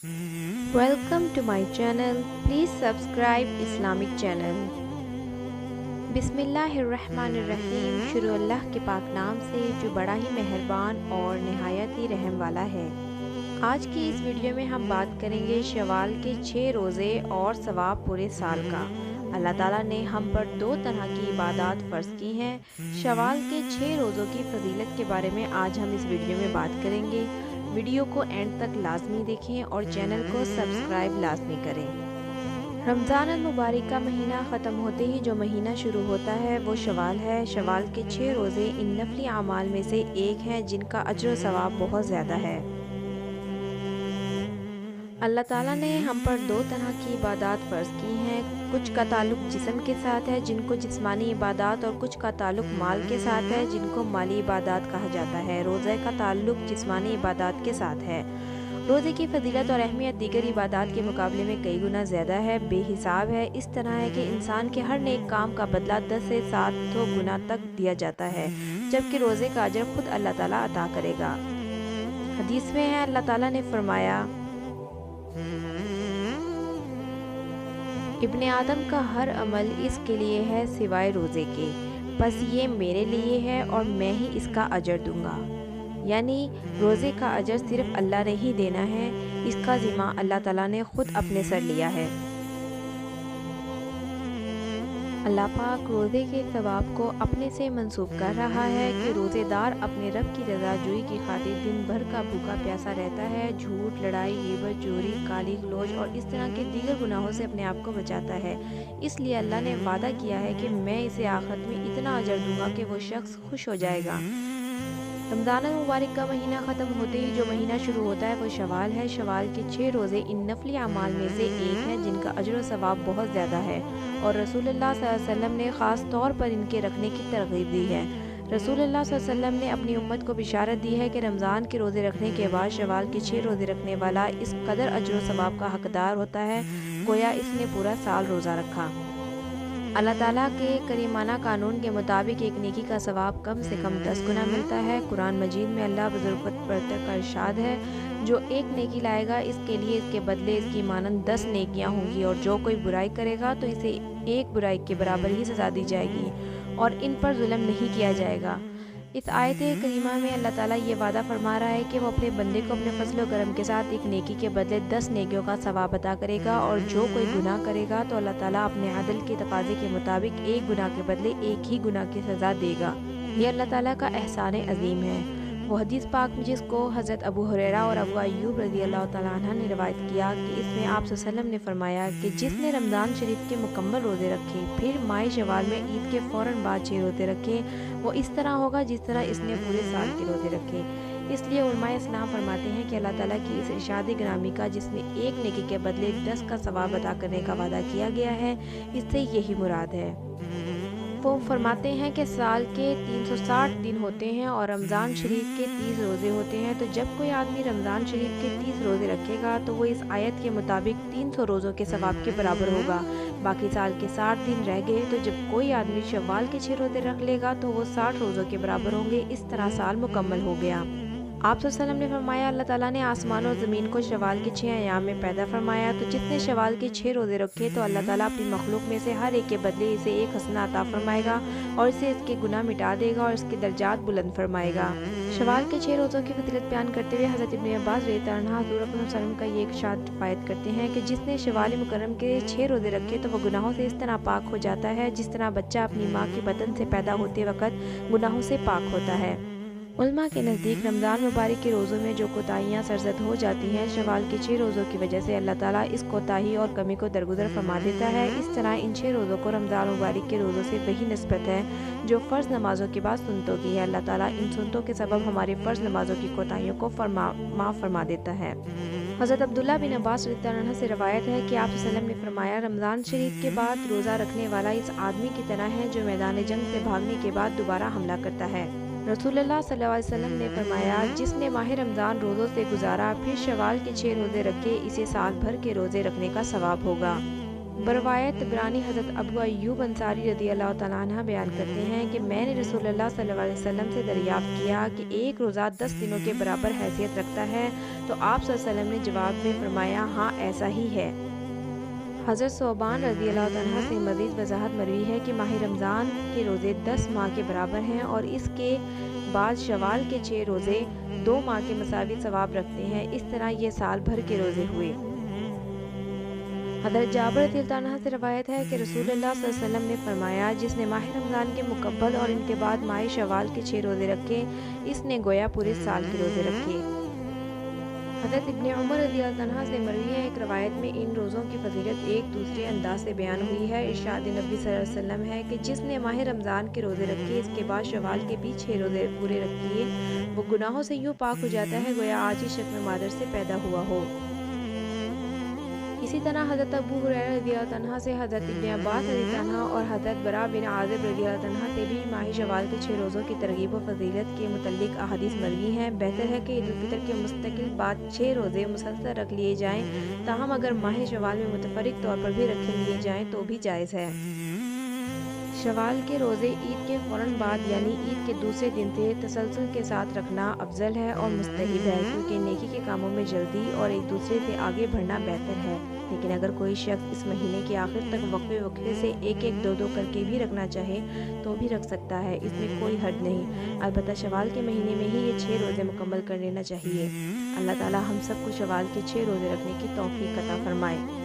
Welcome to my channel. Please subscribe Islamic channel. बिस्मिल्लाहिर्रहमानिर्रहीम। शुरू अल्लाह के पाक नाम से जो बड़ा ही मेहरबान और नहायत ही रहम वाला है। आज की इस वीडियो में हम बात करेंगे शवाल के 6 रोज़े और सवाब पूरे साल का। अल्लाह ताला ने हम पर 2 तरह की इबादत फ़र्ज़ की हैं। शवाल के 6 रोज़ों की फजीलत के बारे में आज हम इस वीडियो में बात करेंगे। वीडियो को एंड तक लाजमी देखें और चैनल को सब्सक्राइब लाजमी करें। रमज़ान अल मुबारक का महीना ख़त्म होते ही जो महीना शुरू होता है वो शवाल है। शवाल के 6 रोज़े इन नफली आमाल में से एक हैं जिनका अज्र व सवाब बहुत ज़्यादा है। अल्लाह ताला ने हम पर 2 तरह की इबादत फ़र्ज़ की हैं। कुछ का ताल्लुक़ जिस्म के साथ है जिनको जिस्मानी इबादत, और कुछ का ताल्लुक़ माल के साथ है जिनको माली इबादत कहा जाता है। रोज़े का ताल्लुक़ जिस्मानी इबादत के साथ है। रोज़े की फजीलत और अहमियत दीगर इबादत के मुकाबले में कई गुना ज़्यादा है, बेहिसाब है। इस तरह है कि इंसान के हर नेक काम का बदला 10 से 700 गुना तक दिया जाता है, जबकि रोज़े का अजर खुद अल्लाह ताला अता करेगा। हदीस में है, अल्लाह ताला ने फरमाया, इब्ने आदम का हर अमल इसके लिए है सिवाय रोज़े के, बस ये मेरे लिए है और मैं ही इसका अजर दूंगा। यानी रोज़े का अजर सिर्फ अल्लाह ने ही देना है, इसका ज़िम्मा अल्लाह ताला ने खुद अपने सर लिया है। अल्लाह पाक रोज़े के सवाब को अपने से मंसूब कर रहा है कि रोज़ेदार अपने रब की रज़ाजोई की खातिर दिन भर का भूखा प्यासा रहता है, झूठ, लड़ाई, ग़ीबत, चोरी, काली गलोच और इस तरह के दीगर गुनाहों से अपने आप को बचाता है। इसलिए अल्लाह ने वादा किया है कि मैं इसे आखिरत में इतना अजर दूंगा कि वो शख्स खुश हो जाएगा। रमज़ान मुबारक का महीना ख़त्म होते ही जो महीना शुरू होता है वो शवाल है। शवाल के 6 रोज़े इन नफली अमाल में से एक हैं जिनका अजर व सवाब बहुत ज़्यादा है, और रसूलुल्लाह सल्लल्लाहु अलैहि वसल्लम ने ख़ास तौर पर इनके रखने की तरगीब दी है। रसूलुल्लाह सल्लल्लाहु अलैहि वसल्लम ने अपनी उम्मत को बिशारत दी है कि रमज़ान के रोज़े रखने के बाद शवाल के 6 रोज़े रखने वाला इस कदर अजर व सवाब का हकदार होता है गोया इसने पूरा साल रोज़ा रखा। अल्लाह ताला के करीमाना कानून के मुताबिक एक नेकी का सवाब कम से कम 10 गुना मिलता है। कुरान मजीद में अल्लाह बुज़ुर्गत बरतर का इरशाद है, जो एक नेकी लाएगा इसके लिए इसके बदले इसकी मानंद 10 नेकियां होंगी, और जो कोई बुराई करेगा तो इसे एक बुराई के बराबर ही सज़ा दी जाएगी और इन पर जुल्म नहीं किया जाएगा। इस आयत करीमा में अल्लाह ताला ये वादा फरमा रहा है कि वो अपने बंदे को अपने फजल व करम के साथ एक नेकी के बदले 10 नेकियों का सवाब अता करेगा, और जो कोई गुनाह करेगा तो अल्लाह ताला अपने अदल के तकाज़े के मुताबिक एक गुनाह के बदले एक ही गुनाह की सज़ा देगा। ये अल्लाह ताला का एहसान अज़ीम है। वो हदीस पाक में जिसको हज़रत अबू हुरैरा और अबू अय्यूब रज़ी अल्लाह तआला अन्हा ने रिवायत किया कि इसमें आप सल्लल्लाहु अलैहि वसल्लम ने फरमाया कि जिसने रमज़ान शरीफ के मुकम्मल रोज़े रखे फिर माह शवाल में ईद के फ़ौरन बाद 6 रोज़े रखे, वो इस तरह होगा जिस तरह इसने पूरे साल के रोज़े रखे। इसलिए उलमाए इस्लाम फरमाते हैं कि अल्लाह ताला की इस इरशाद ग्रामी का जिसमें एक नेकी के बदले 10 का सवाब अदा करने का वादा किया गया है, इससे यही मुराद है। वो फरमाते हैं कि साल के 360 दिन होते हैं और रमज़ान शरीफ के 30 रोज़े होते हैं, तो जब कोई आदमी रमज़ान शरीफ के 30 रोज़े रखेगा तो वो इस आयत के मुताबिक 300 रोज़ों के सवाब के बराबर होगा। बाकी साल के 60 दिन रह गए, तो जब कोई आदमी शव्वाल के 6 रोज़े रख लेगा तो वो 60 रोज़ों के बराबर होंगे। इस तरह साल मुकम्मल हो गया। आप सल्लल्लाहु अलैहि वसल्लम ने फरमाया, अल्लाह ताला ने आसमान और ज़मीन को शवाल के 6 अयाम में पैदा फरमाया, तो जिसने शवाल के 6 रोज़े रखे तो अल्लाह ताला अपनी मखलूक में से हर एक के बदले इसे एक हसना अता फरमाएगा और इसे इसके गुनाह मिटा देगा और इसके दर्जात बुलंद फरमाएगा। शवाल के 6 रोज़ों की फजीलत बयान करते हुए हज़रत इब्ने अब्बास रज़ियल्लाहु अन्हु हुज़ूर अकरम सल्लल्लाहु अलैहि वसल्लम का ये इरशाद रिवायत करते हैं कि जिसने शवाल मुकर्रम के 6 रोज़े रखे तो वह गुनाहों से इस तरह पाक हो जाता है जिस तरह बच्चा अपनी माँ के बदन से पैदा होते वक़्त गुनाहों से पाक होता है। उलमा के नज़दीक रमज़ान मुबारक के रोज़ों में जो कोताहियाँ सरज़द हो जाती हैं, शवाल के 6 रोज़ों की वजह से अल्लाह ताला इस कोताही और कमी को दरगुजर फरमा देता है। इस तरह इन 6 रोज़ों को रमज़ान मुबारक के रोज़ों से वही निस्बत है जो फ़र्ज़ नमाज़ों के बाद सुन्नतों की है। अल्लाह ताला इन सुन्नतों के सबब हमारे फ़र्ज़ नमाज़ों की कोताहियों को माफ़ फरमा देता है। हज़रत अब्दुल्ला बिन अब्बास रज़ियल्लाहु अन्हु से रवायत है कि आप सल्लल्लाहु अलैहि वसल्लम ने फरमाया, रमज़ान शरीफ के बाद रोज़ा रखने वाला इस आदमी की तरह है जो मैदान जंग से भागने के बाद दोबारा हमला करता है। रसूलुल्लाह सल्लल्लाहु अलैहि वसल्लम ने फरमाया, जिसने माह रमज़ान रोज़ों से गुजारा फिर शवाल के 6 रोज़े रखे, इसे साल भर के रोज़े रखने का सवाब होगा। बरवायत तबरानी हज़रत अबू अय्यूब अंसारी रज़ियल्लाहु तआला अन्हा बयान करते हैं कि मैंने रसूलुल्लाह सल्लल्लाहु अलैहि वसल्लम से दरियाफ़्त किया कि एक रोज़ा 10 दिनों के बराबर हैसियत रखता है, तो आप सल्लल्लाहु अलैहि वसल्लम ने जवाब में फरमाया, हाँ ऐसा ही है। हज़रत सोबान रज़ियल्लाहु तआला से मज़ीद वज़ाहत मरवी है कि माह रमज़ान के रोज़े 10 माह के बराबर हैं और इसके बाद शवाल के 6 रोज़े 2 माह के मसावी सवाब रखते हैं। इस तरह ये साल भर के रोज़े हुए। हज़रत जाबिर रज़ियल्लाहु अन्हु से रवायत है कि रसूलुल्लाह सल्लल्लाहु अलैहि वसल्लम ने फरमाया, जिसने माह रमज़ान के मुकब्बल और इनके बाद माह शवाल के 6 रोज़े रखे, इसने गोया पूरे साल के रोज़े रखे। हज़रत इब्ने उमर रज़ियल्लाहु अन्हु से मरवी है, एक रवायत में इन रोज़ों की फजीलत एक दूसरे अंदाज से बयान हुई है। इरशाद नबी सल्लल्लाहु अलैहि वसल्लम है कि जिसने माह रमज़ान के रोज़े रखे, इसके बाद शवाल के भी 6 रोज़े पूरे रखिए, वो गुनाहों से यूँ पाक हो जाता है गोया आज ही शक्ल मादर से पैदा हुआ हो। इसी तरह हज़रत अबू हुरैरा रज़ियल्लाहु अन्हु से, हज़रत इब्ने अब्बास रज़ियल्लाहु अन्हु और हज़रत बरा बिन आज़िब रज़ियल्लाहु अन्हु से भी माह शवाल के 6 रोज़ों की तरगीब व फजीलत के मुतल्लिक़ अहादीस मरवी हैं। बेहतर है कि ईद उल फितर के मुस्तकिल बाद 6 रोज़े मुसलसल रख लिए जाएँ, ताहम अगर माह शवाल में मुतफरिक तौर पर भी रख लिए जाएँ तो भी जायज़ है। शवाल के रोज़े ईद के फ़ौरन बाद यानी ईद के दूसरे दिन से तसलसल के साथ रखना अफजल है और मुस्तहब है, क्योंकि नेकी के कामों में जल्दी और एक दूसरे से आगे बढ़ना बेहतर है। लेकिन अगर कोई शख्स इस महीने के आखिर तक वक्फे वक्फे से एक एक दो करके भी रखना चाहे तो भी रख सकता है, इसमें कोई हद नहीं। अलबत्ता शवाल के महीने में ही ये 6 रोज़े मुकम्मल कर लेना चाहिए। अल्लाह ताला हम सबको शवाल के 6 रोज़े रखने की तौफीक अता फरमाए।